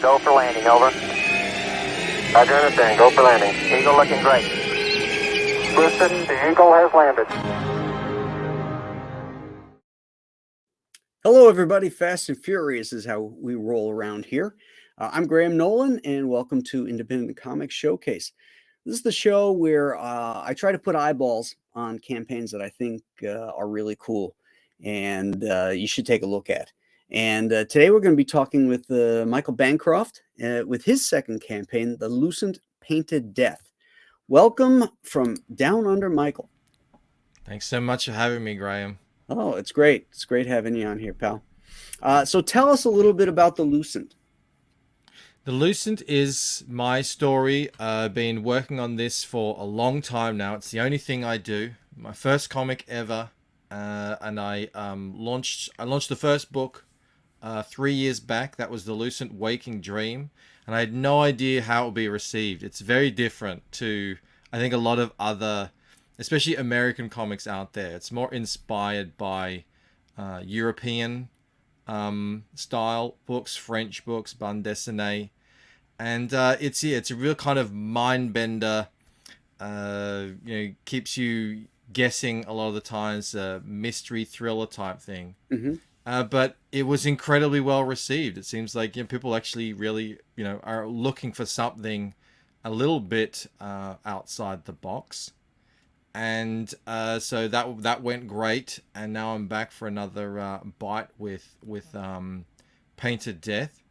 Go for landing, over. Roger, understand. Go for landing. Eagle looking great. Lucent, the Eagle has landed. Hello, everybody. Fast and Furious is how we roll around here. I'm Graham Nolan, and welcome to Independent Comics Showcase. This is the show where I try to put eyeballs on campaigns that I think are really cool and you should take a look at. And today we're going to be talking with Michael Bancroft with his second campaign, The Lucent Painted Death. Welcome from Down Under, Michael. Thanks so much for having me, Graham. Oh, it's great. It's great having you on here, pal. So tell us a little bit about The Lucent. The Lucent is my story. I've been working on this for a long time now. It's the only thing I do. My first comic ever. And I launched the first book 3 years back. That was The Lucent Waking Dream. And I had no idea how it would be received. It's very different to, I think, a lot of other, especially American comics out there. It's more inspired by European style books, French books, bande dessinée. And it's a real kind of mind bender. Keeps you guessing a lot of the times, mystery thriller type thing. Mm-hmm. But it was incredibly well received. It seems like people actually really are looking for something a little bit outside the box. And so that went great, and now I'm back for another bite with Painted Death.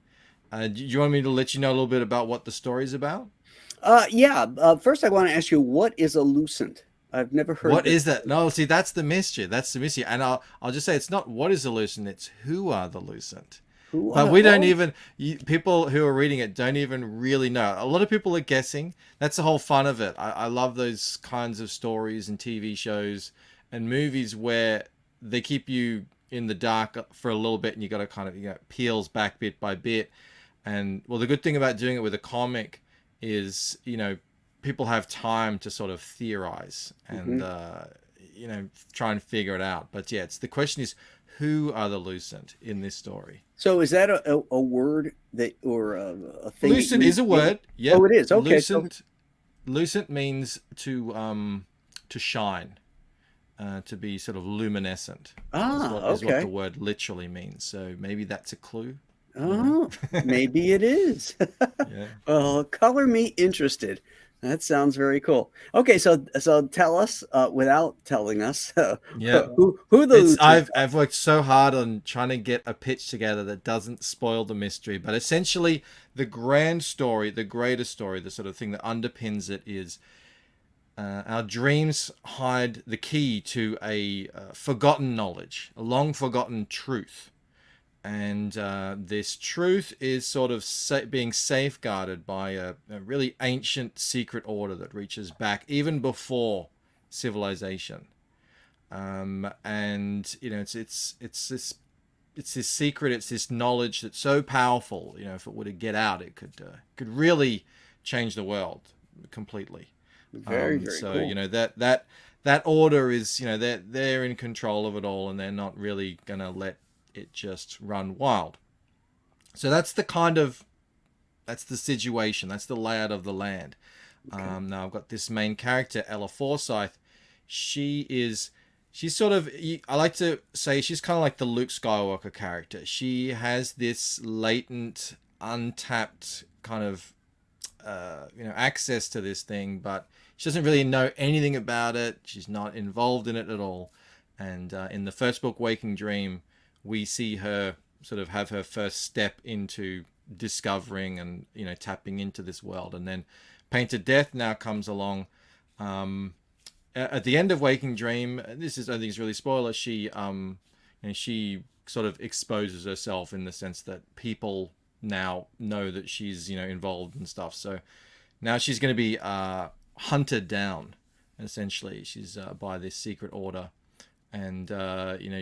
Do you want me to let you know a little bit about what the story's about? First I want to ask you, what is a Lucent? I've never heard. What is that? No, see, that's the mystery. And I'll just say it's not what is the Lucent, it's who are the Lucent. But we don't even, people who are reading it don't even really know. A lot of people are guessing. That's the whole fun of it. I love those kinds of stories and TV shows and movies where they keep you in the dark for a little bit, and you got to kind of, peels back bit by bit. And well, the good thing about doing it with a comic is, people have time to sort of theorize and, try and figure it out. But yeah, the question is, who are the Lucent in this story? So is that a word that, or a thing? Lucent is a word. Yeah. Oh, it is. Okay. Lucent means to shine, to be sort of luminescent. Is what the word literally means. So maybe that's a clue. Oh, maybe it is. Yeah. Well, color me interested. That sounds very cool. Okay, so tell us, without telling us, who those? I've worked so hard on trying to get a pitch together that doesn't spoil the mystery. But essentially, the grand story, the greatest story, the sort of thing that underpins it is our dreams hide the key to a forgotten knowledge, a long forgotten truth. And this truth is sort of being safeguarded by a really ancient secret order that reaches back even before civilization. And it's this secret, it's this knowledge that's so powerful. If it were to get out, it could really change the world completely. Very so cool. that order is they're in control of it all, and they're not really gonna let it just run wild. So that's the situation, that's the layout of the land. Okay. Now I've got this main character, Ella Forsyth. She's sort of, I like to say she's kind of like the Luke Skywalker character. She has this latent, untapped kind of access to this thing, but she doesn't really know anything about it. She's not involved in it at all. And in the first book, Waking Dream, we see her sort of have her first step into discovering and tapping into this world. And then Painted Death now comes along. At the end of Waking Dream, I don't think it's really spoiler. She sort of exposes herself in the sense that people now know that she's involved and stuff. So now she's going to be hunted down. Essentially, she's by this secret order. And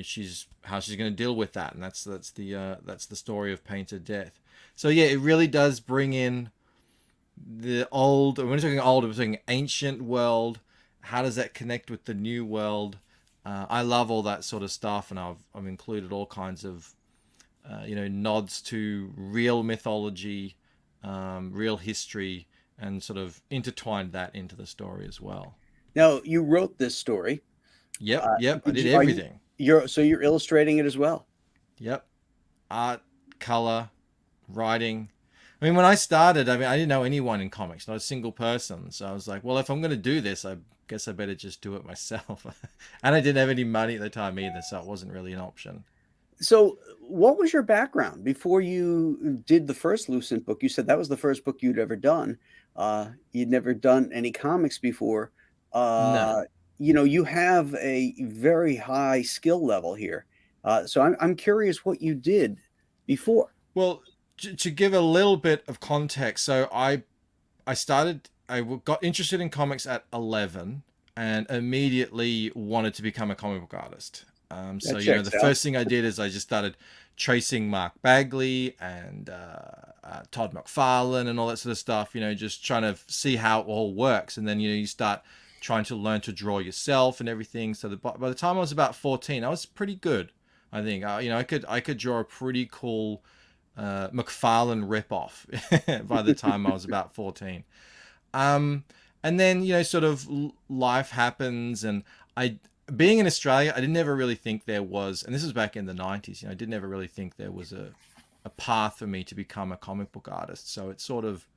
she's going to deal with that, and that's the story of Painted Death. So yeah, it really does bring in the old. When we're talking old, we're talking ancient world. How does that connect with the new world? I love all that sort of stuff, and I've included all kinds of nods to real mythology, real history, and sort of intertwined that into the story as well. Now, you wrote this story. Yep, yep. I Did did you? Are you? everything. You're illustrating it as well. Yep, art, color, writing. I mean, when I started, I didn't know anyone in comics, not a single person. So I was like, well, if I'm going to do this, I guess I better just do it myself. And I didn't have any money at the time either, so it wasn't really an option. So, what was your background before you did the first Lucent book? You said that was the first book you'd ever done. You'd never done any comics before. No. Uh, you have a very high skill level here. So I'm curious what you did before. Well, to give a little bit of context, so I got interested in comics at 11 and immediately wanted to become a comic book artist. That The checks out. first thing I did is I just started tracing Mark Bagley and Todd McFarlane and all that sort of stuff, just trying to see how it all works. And then, you start trying to learn to draw yourself and everything. So by the time I was about 14, I was pretty good. I think, I could draw a pretty cool McFarlane ripoff by the time I was about 14. And then, sort of life happens, and being in Australia, I didn't ever really think there was, and this was back in the 90s, I didn't ever really think there was a path for me to become a comic book artist. So it sort of,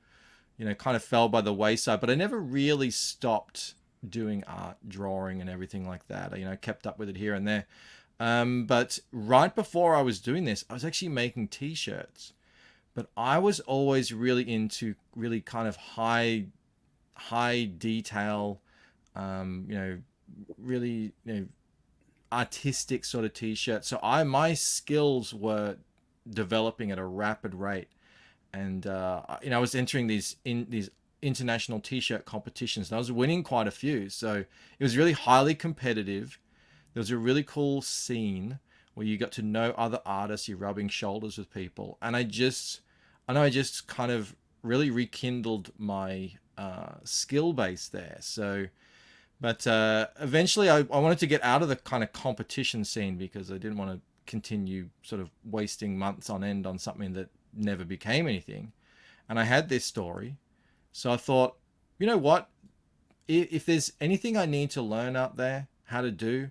kind of fell by the wayside, but I never really stopped doing art, drawing and everything like that. I kept up with it here and there. But right before I was doing this, I was actually making t-shirts, but I was always really into really kind of high detail, really, artistic sort of t-shirt. So my skills were developing at a rapid rate. And, I was entering these international t-shirt competitions, and I was winning quite a few. So it was really highly competitive. There was a really cool scene where you got to know other artists, you're rubbing shoulders with people. And I know I just kind of really rekindled my skill base there. So, but eventually I wanted to get out of the kind of competition scene because I didn't want to continue sort of wasting months on end on something that never became anything. And I had this story. So I thought, you know what? If there's anything I need to learn out there, how to do,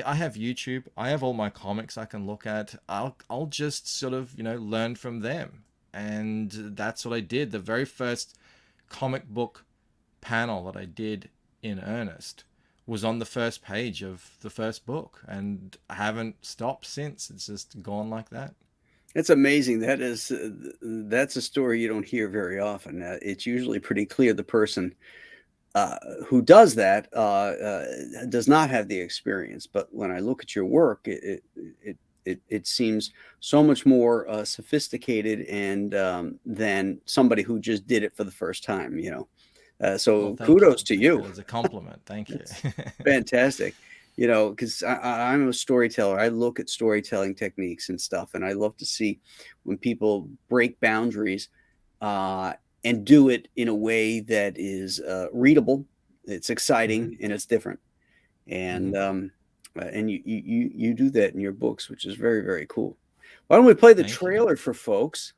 I have YouTube. I have all my comics I can look at. I'll just sort of, learn from them. And that's what I did. The very first comic book panel that I did in earnest was on the first page of the first book, and I haven't stopped since. It's just gone like that. It's amazing. That's a story you don't hear very often. It's usually pretty clear the person who does that does not have the experience. But when I look at your work, it seems so much more sophisticated and than somebody who just did it for the first time. So Well, thank kudos you. to Take you. that as a compliment. Thank you. Fantastic. Because I'm a storyteller. I look at storytelling techniques and stuff, and I love to see when people break boundaries and do it in a way that is readable, it's exciting, and it's different. And and you do that in your books, which is very, very cool. Why don't we play the Thank you. trailer for folks,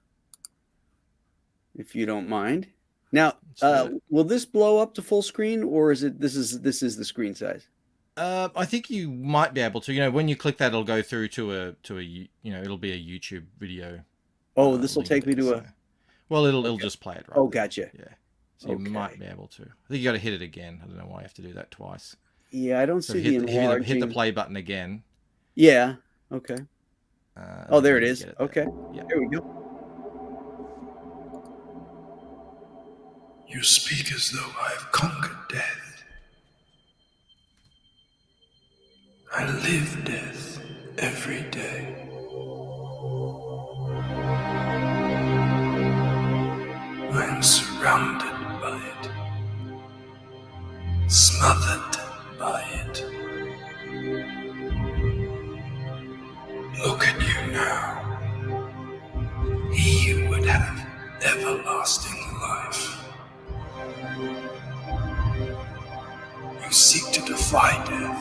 if you don't mind? Now, Let's do it. will this blow up to full screen, or is it this is the screen size? I think you might be able to. When you click that, it'll go through to it'll be a YouTube video. Oh, this will link take me there, to so. Well, it'll just play it right. Oh, there. gotcha. Yeah. So you Okay. might be able to. I think you got to hit it again. I don't know why you have to do that twice. Yeah, I don't So see the enlarging. hit the play button again. Yeah. Okay. Oh, there it is. Get Okay. Yeah. There we go. You speak as though I have conquered death. I live death every day. I am surrounded by it, smothered by it. Look at you now. He would have everlasting life. You seek to defy death,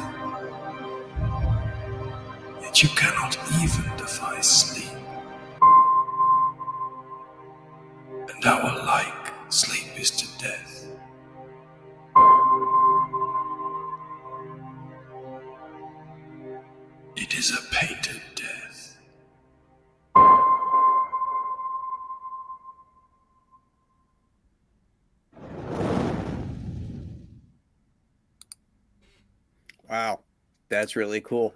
yet you cannot even defy sleep. and our like sleep is to death. It is a painted death. Wow, that's really cool.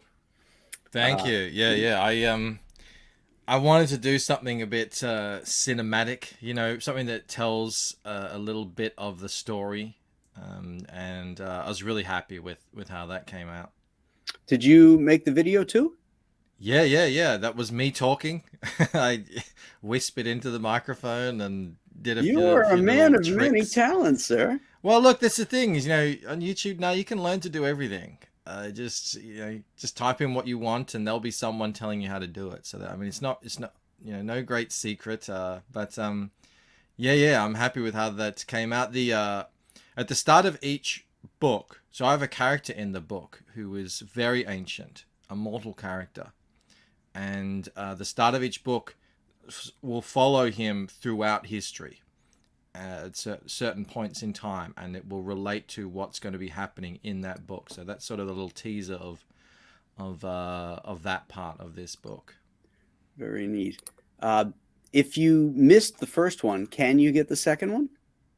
Thank you. Yeah. I wanted to do something a bit cinematic, something that tells a little bit of the story, and I was really happy with how that came out. Did you make the video too? Yeah. That was me talking. I whispered into the microphone and did a You few, are a man little of many tricks. talents, sir. Well, look, that's the thing is, on YouTube now you can learn to do everything. Just type in what you want, and there'll be someone telling you how to do it. So that, I mean, it's not, no great secret. But yeah, I'm happy with how that came out. At the start of each book, so I have a character in the book who is very ancient, a mortal character, and the start of each book will follow him throughout history at certain points in time, and it will relate to what's going to be happening in that book. So that's sort of the little teaser of that part of this book. Very neat. If you missed the first one, can you get the second one?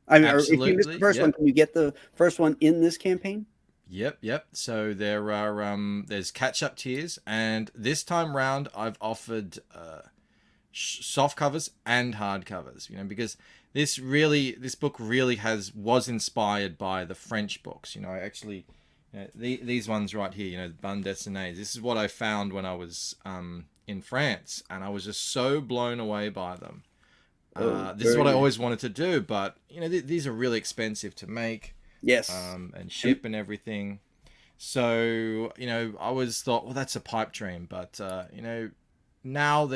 I mean, or if you missed the Absolutely, first one, yep. can you get the first one in this campaign? Yep. So there's catch up tiers, and this time round I've offered soft covers and hard covers. Because this book really was inspired by the French books. I actually, these ones right here. Bande Dessinée. This is what I found when I was in France, and I was just so blown away by them. This is what I always wanted to do, but these are really expensive to make. Yes. And ship and everything. So, I always thought, well, that's a pipe dream. But, now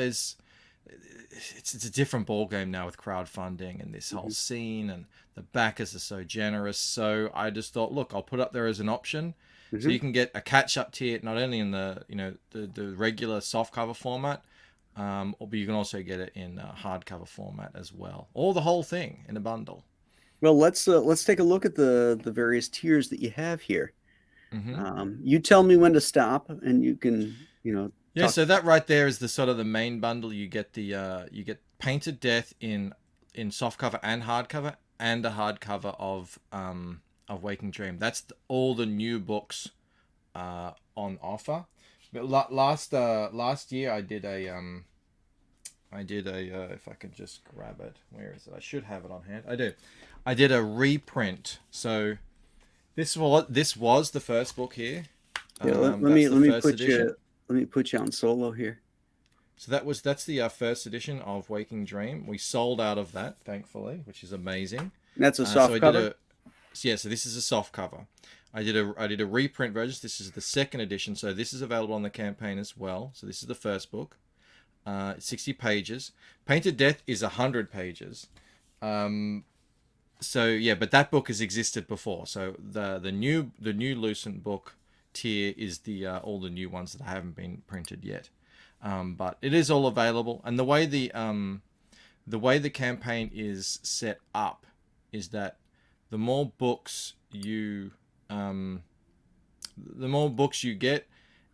it's a different ballgame now with crowdfunding and this whole scene, and the backers are so generous. So I just thought, look, I'll put up there as an option. So you can get a catch-up tier, not only in the, the regular softcover format, but you can also get it in hardcover format as well, or the whole thing in a bundle. Well, let's take a look at the various tiers that you have here. You tell me when to stop, and you can Yeah, so that right there is the sort of the main bundle. You get you get Painted Death in softcover and hardcover, and a hardcover of Waking Dream. That's all the new books on offer. But last year I did a if I can just grab it, where is it? I should have it on hand. I do. I did a reprint. So this was the first book here. Yeah, let me put you on solo here. So that's the first edition of Waking Dream. We sold out of that, thankfully, which is amazing. That's a soft cover. So this is a soft cover. I did a reprint version. This is the second edition, so this is available on the campaign as well. So this is the first book. 60 pages. Painted Death is 100 pages. So yeah, but that book has existed before. So the new Lucent book tier is the all the new ones that haven't been printed yet. But it is all available, and the way the campaign is set up is that the more books you get,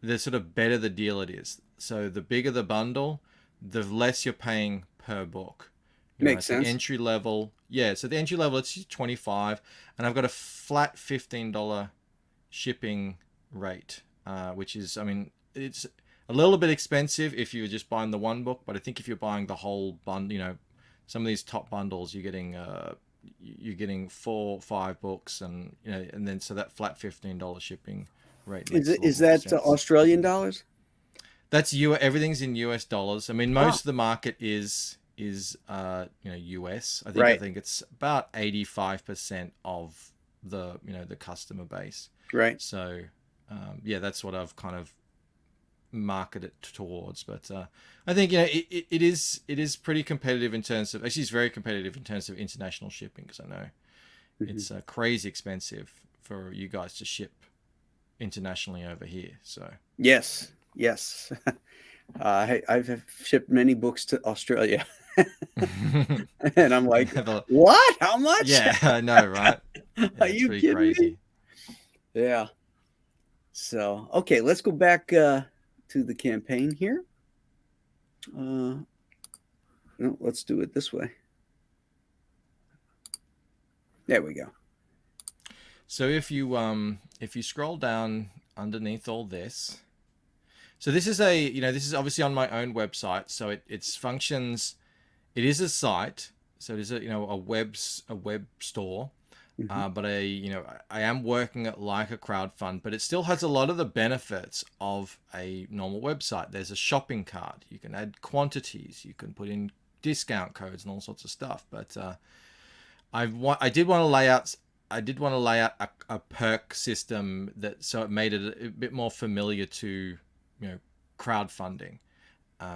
the sort of better the deal it is. So the bigger the bundle, the less you're paying per book. Makes sense. The entry level, so the entry level, it's $25, and I've got a flat $15 shipping rate, which is, I mean, it's a little bit expensive if you're just buying the one book, but I think if you're buying the whole bundle, some of these top bundles, you're getting 4 or 5 books, and and then so that flat $15 shipping rate. Is that Australian dollars? That's everything's in US dollars. I mean, most of the market is US. I think it's about 85% of the the customer base. Right. So that's what I've kind of marketed towards. But I think it is pretty competitive in terms of, actually it's very competitive in terms of international shipping, because I know it's crazy expensive for you guys to ship internationally over here. So yes. I've shipped many books to Australia. And I'm like, Have a- what? How much? yeah, I know, right? Yeah, Are it's you pretty kidding crazy. me? Yeah. So, okay, let's go back to the campaign here. No, let's do it this way. There we go. So if you scroll down underneath all this, so this is this is obviously on my own website, so it's functions. It is a site, so it is a web store. Mhm. But I am working it like a crowdfund, but it still has a lot of the benefits of a normal website. There's a shopping cart. You can add quantities. You can put in discount codes and all sorts of stuff. But I did want to lay out. I did want to lay out a perk system so it made it a bit more familiar to crowdfunding.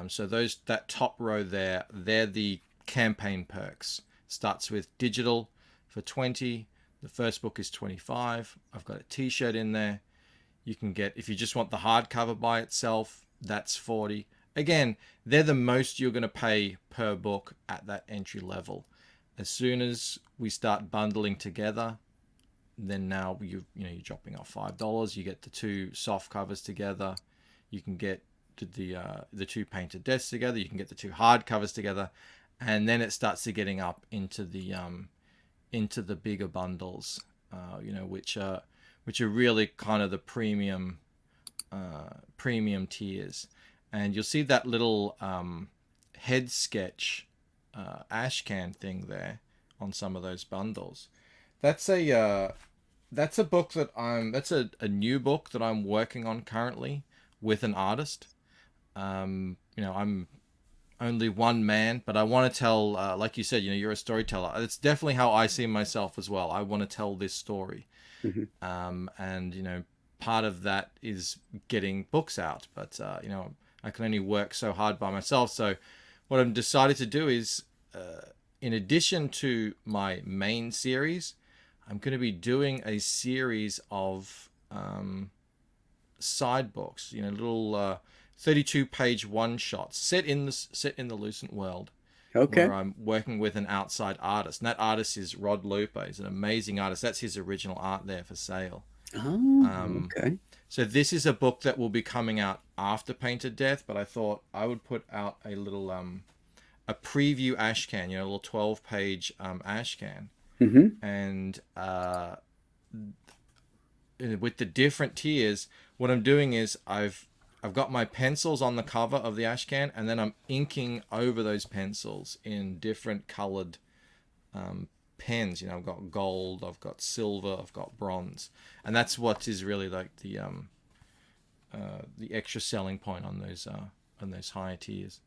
So that top row there, they're the campaign perks. Starts with digital for 20. The first book is 25. I've got a t-shirt in there. You can get, if you just want the hardcover by itself, that's 40. Again, they're the most you're going to pay per book at that entry level. As soon as we start bundling together, then now you're dropping off $5. You get the two soft covers together. You can get the two painted deaths together. You can get the two hard covers together, and then it starts to getting up into the bigger bundles, which are really kind of the premium tiers. And you'll see that little head sketch ashcan thing there on some of those bundles. That's a book that's a new book that I'm working on currently with an artist. I'm only one man, but I want to tell, like you said, you're a storyteller. It's definitely how I see myself as well. I want to tell this story. Mhm. And part of that is getting books out, but I can only work so hard by myself. So what I've decided to do is, in addition to my main series, I'm going to be doing a series of side books, little 32-page one-shots set in the Lucent world, Okay. where I'm working with an outside artist. And that artist is Rod Lupo. He's an amazing artist. That's his original art there for sale. Oh, okay. So this is a book that will be coming out after Painted Death, but I thought I would put out a little a preview ashcan, a little 12-page ashcan. Mm-hmm. And with the different tiers, what I'm doing is I've got my pencils on the cover of the ashcan, and then I'm inking over those pencils in different colored pens. I've got gold, I've got silver, I've got bronze, and that's what is really like the extra selling point on those higher tiers.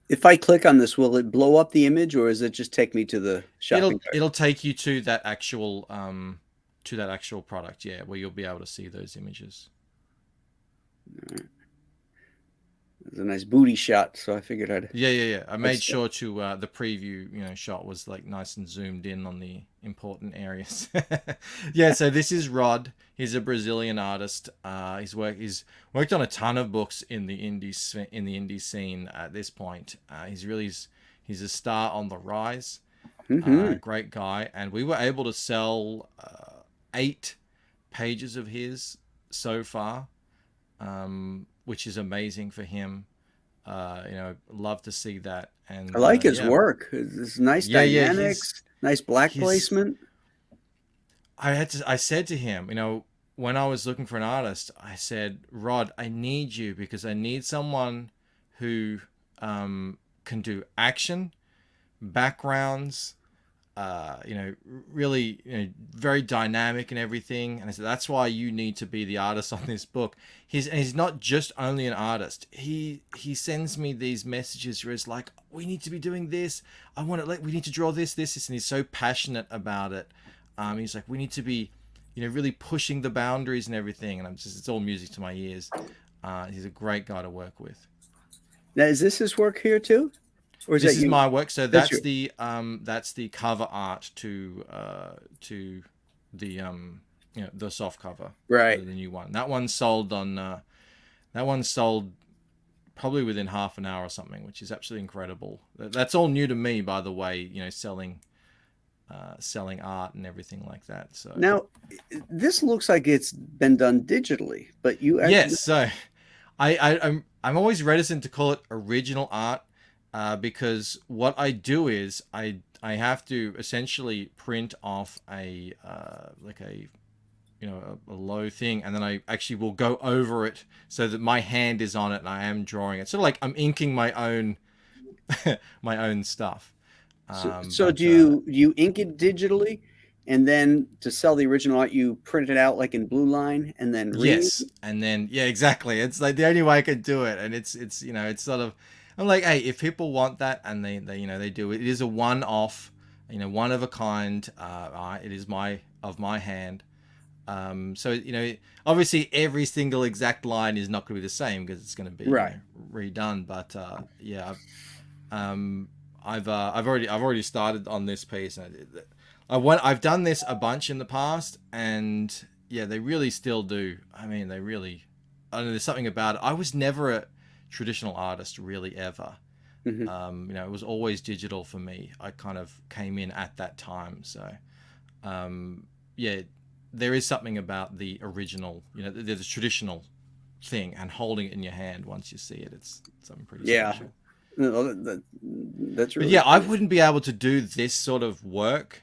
If I click on this, will it blow up the image, or is it just take me to the shopping cart? It'll take you to that actual product, yeah, where you'll be able to see those images. All right. It's a nice booty shot, so I figured I'd. Yeah. I made sure to the preview, shot was like nice and zoomed in on the important areas. Yeah, so this is Rod. He's a Brazilian artist. He's worked on a ton of books in the indie scene at this point. He's a star on the rise. Mm-hmm. Great guy, and we were able to sell 8 pages of his so far. Which is amazing for him. Love to see that. And I like his yeah. work. It's nice dynamics, nice black placement. I said to him, when I was looking for an artist, I said, Rod, I need you because I need someone who can do action, backgrounds, really, very dynamic and everything. And I said, that's why you need to be the artist on this book. He's not just only an artist. He sends me these messages where it's like, we need to be doing this. We need to draw this. And he's so passionate about it. He's like, we need to be, really pushing the boundaries and everything. And it's all music to my ears. He's a great guy to work with. Now, is this his work here too? Or This is my work. So that's the cover art to the the soft cover, right? the new one. That one sold probably within half an hour or something, which is absolutely incredible. That's all new to me, by the way. Selling art and everything like that. So Now, this looks like it's been done digitally, but you actually yes, so I'm always reticent to call it original art, because what I do is I have to essentially print off a like a a low thing, and then I actually will go over it so that my hand is on it and I am drawing it. Sort of like I'm inking my own my own stuff. so do you ink it digitally, and then to sell the original art, you print it out like in blue line and then re-ink Yes, it? and then yeah, exactly. It's like the only way I could do it, and it's it's sort of, I'm like, hey, if people want that and they do it, it is a one-off, one of a kind. It is my hand. So obviously every single exact line is not going to be the same because it's going to be Right. redone. But yeah, um, I've already started on this piece, and I've done this a bunch in the past, and yeah, they really still do. I mean, they really. I don't know. There's something about it. I was never a traditional artist, really, ever. Mhm. It was always digital for me. I kind of came in at that time, so yeah, there is something about the original, the traditional thing, and holding it in your hand once you see it. It's something pretty Yeah. special. No, that's But really yeah, I cool. wouldn't be able to do this sort of work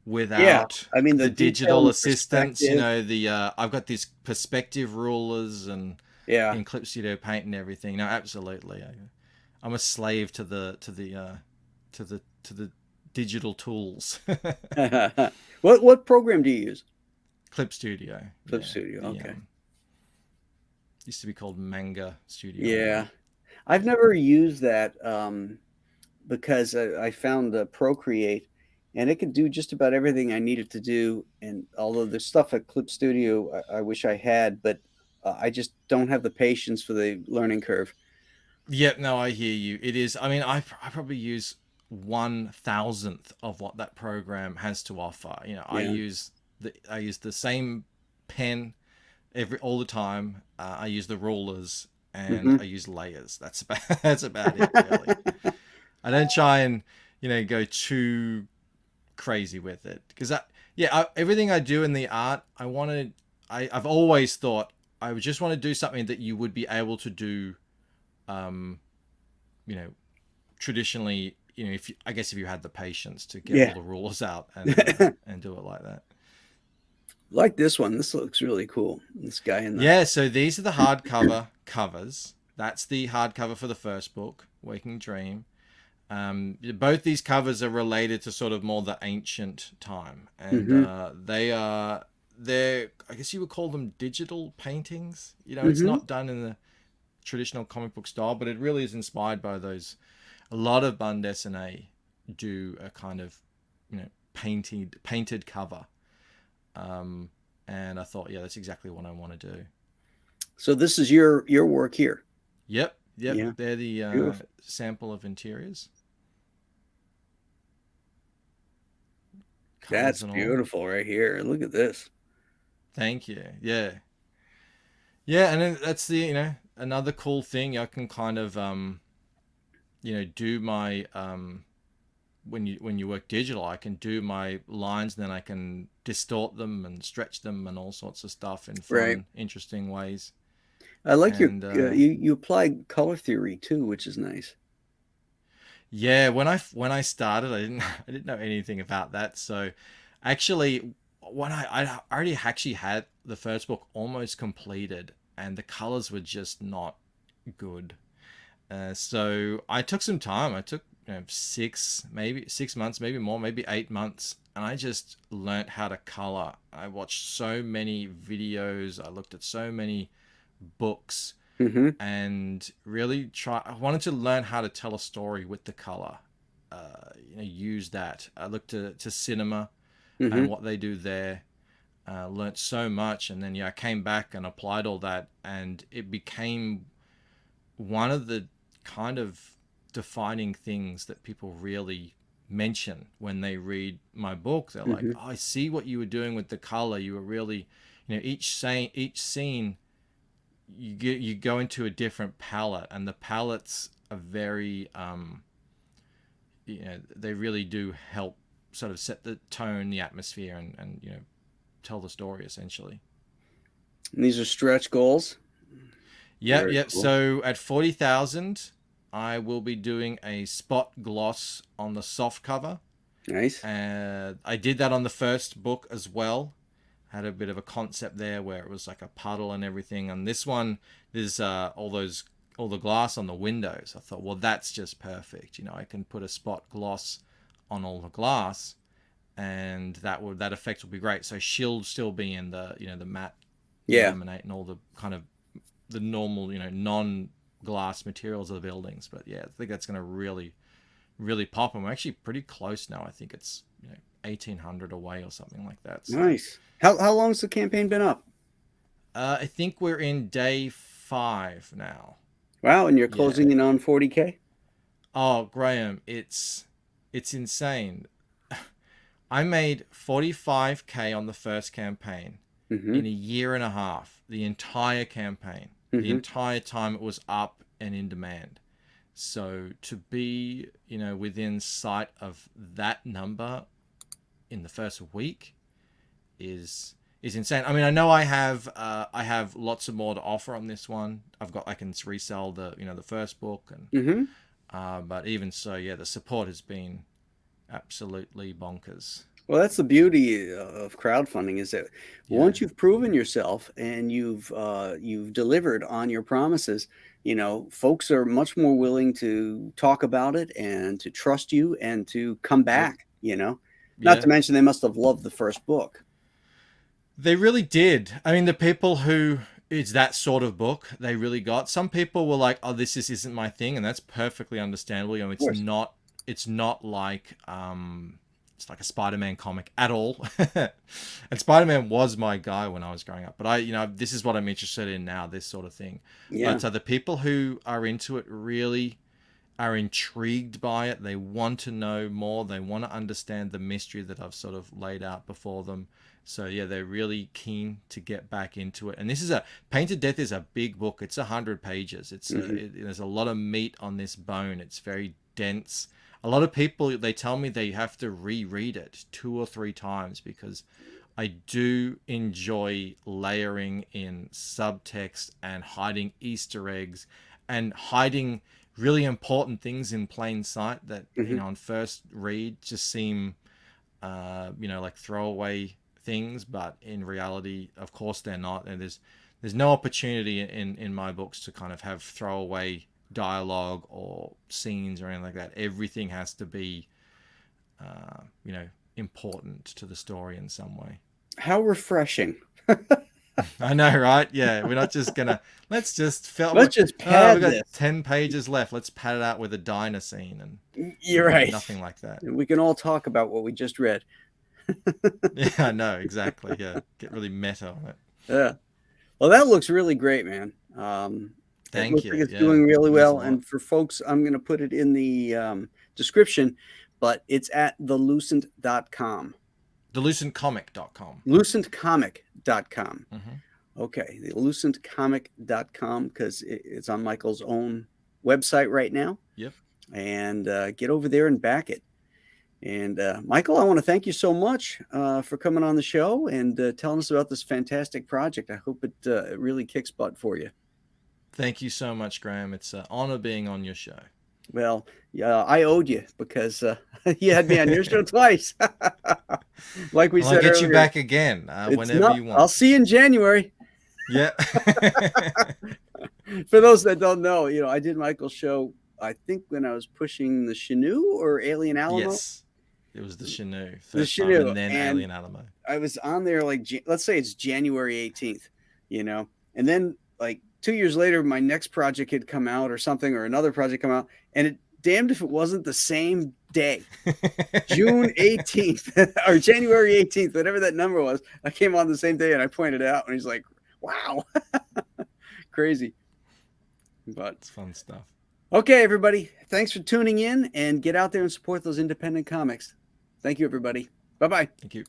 Yeah, without I mean, the the detail and digital the assistants. perspective. I've got these perspective rulers and Yeah. in Clip Studio Paint and everything. No, absolutely. I'm a slave to the digital tools. What program do you use? Clip Studio. Clip Yeah. Studio. The Okay. used to be called Manga Studio, I Yeah. think. I've never used that because I found Procreate, and it could do just about everything I needed to do. And although there's stuff at Clip Studio I wish I had, but I just don't have the patience for the learning curve. Yep, no, I hear you. It is. I mean, I probably use 1,000th of what that program has to offer. Yeah. I use the same pen all the time. I use the rulers and Hmm. I use layers. That's about that's about it, really. I don't try and go too crazy with it because everything I do in the art, I've always thought I would just want to do something that you would be able to do, um, you know, traditionally, if you had the patience to get all Yeah. the rulers out and do it like that. Like this one. This looks really cool. This guy in the. Yeah, so these are the hardcover covers. That's the hardcover for the first book, Waking Dream. Both these covers are related to sort of more the ancient time, and Hmm. they're, I guess you would call them digital paintings. It's Hmm. not done in the traditional comic book style, but it really is inspired by those. A lot of bande dessinée do a kind of painted cover, and I thought, yeah, that's exactly what I want to do. So this is your work here. Yep, Yeah. they're the Beautiful. sample of interiors, colors That's and all. beautiful right here. Look at this. Thank you. Yeah. Yeah, and then that's the another cool thing. I can kind of do my when you work digital, I can do my lines, and then I can distort them and stretch them and all sorts of stuff in Right. fun, interesting ways. I like your And you apply color theory too, which is nice. yeah, when I started, I didn't I didn't know anything about that. So actually, when I already actually had the first book almost completed, and the colors were just not good. So I took some time. I took 6 months, maybe more, maybe 8 months, and I just learnt how to color. I watched so many videos. I looked at so many books, Hmm. and really I wanted to learn how to tell a story with the color. Use that. I looked to cinema and Hmm. what they do there. Learnt so much, and then I came back and applied all that, and it became one of the kind of defining things that people really mention when they read my book. They're like, Hmm. oh, I see what you were doing with the color. You were really, each scene you go into a different palette, and the palettes are very they really do help sort of set the tone, the atmosphere, and tell the story essentially. And these are stretch goals. Yep, Very yep. cool. So at 40,000, I will be doing a spot gloss on the soft cover. Nice. And I did that on the first book as well. Had a bit of a concept there where it was like a puddle and everything. And this one, there's all the glass on the windows. I thought, well, that's just perfect. I can put a spot gloss on all the glass, and that effect will be great. So she'll still be in the the matte laminate and all the kind of the normal non-glass materials of the buildings. But yeah, I think that's going to really pop, and we're actually pretty close now. I think it's 1,800 away or something like that. So, nice. How long's the campaign been up? I think we're in day 5 now. Wow, and you're closing in on 40K? Oh, Graham, it's insane. I made 45K on the first campaign in a year and a half. The entire campaign, the entire time it was up and in demand. So to be, within sight of that number in the first week is insane. I mean, I know I have lots of more to offer on this one. I can resell the the first book, and but even so, yeah, the support has been absolutely bonkers. Well, that's the beauty of crowdfunding, is that once you've proven yourself and you've delivered on your promises, folks are much more willing to talk about it and to trust you and to come back. Not to mention they must have loved the first book. They really did. I mean, the people who it's that sort of book they really got. Some people were like, "Oh, this isn't my thing," and that's perfectly understandable. It's not like it's like a Spider-Man comic at all. And Spider-Man was my guy when I was growing up. But this is what I'm interested in now, this sort of thing. Yeah. But the people who are into it really are intrigued by it. They want to know more. They want to understand the mystery that I've sort of laid out before them. So yeah, they're really keen to get back into it. And this is Painted Death is a big book. It's 100 pages. There's a lot of meat on this bone. It's very dense. A lot of people, they tell me they have to reread it 2 or 3 times because I do enjoy layering in subtext and hiding Easter eggs and hiding really important things in plain sight that, on first read just seem, like throwaway things, but in reality, of course, they're not. And there's no opportunity in my books to kind of have throwaway dialogue or scenes or anything like that. Everything has to be important to the story in some way. How refreshing. I know, right? Yeah, we're not just gonna let's just pad we've got this. 10 pages left, let's pad it out with a diner scene, and you're right, nothing like that. We can all talk about what we just read. Yeah, I know, exactly. Yeah, get really meta on it. Yeah, well, that looks really great, man. Thank you. Like it's doing really well. And for folks, I'm going to put it in the description, but it's at thelucent.com. Thelucentcomic.com. Lucentcomic.com. Okay, the lucentcomic.com, because it's on Michael's own website right now. Yep. And get over there and back it. And Michael, I want to thank you so much for coming on the show and telling us about this fantastic project. I hope it really kicks butt for you. Thank you so much, Graham. It's an honor being on your show. Well, I owed you because you had me on your show twice. Like we said, I'll get earlier, you back again whenever you want. I'll see you in January. Yeah. For those that don't know, I did Michael's show, I think when I was pushing the Chinook or Alien Alamo. Yes, it was the Chinook. The Chinook, and then Alien Alamo. I was on there let's say it's January 18th, and then 2 years later, my next project had come out or something, or another project come out, and it damned if it wasn't the same day, June 18th or January 18th, whatever that number was. I came on the same day and I pointed it out, and he's like, wow, crazy. But it's fun stuff. Okay, everybody. Thanks for tuning in, and get out there and support those independent comics. Thank you, everybody. Bye-bye. Thank you.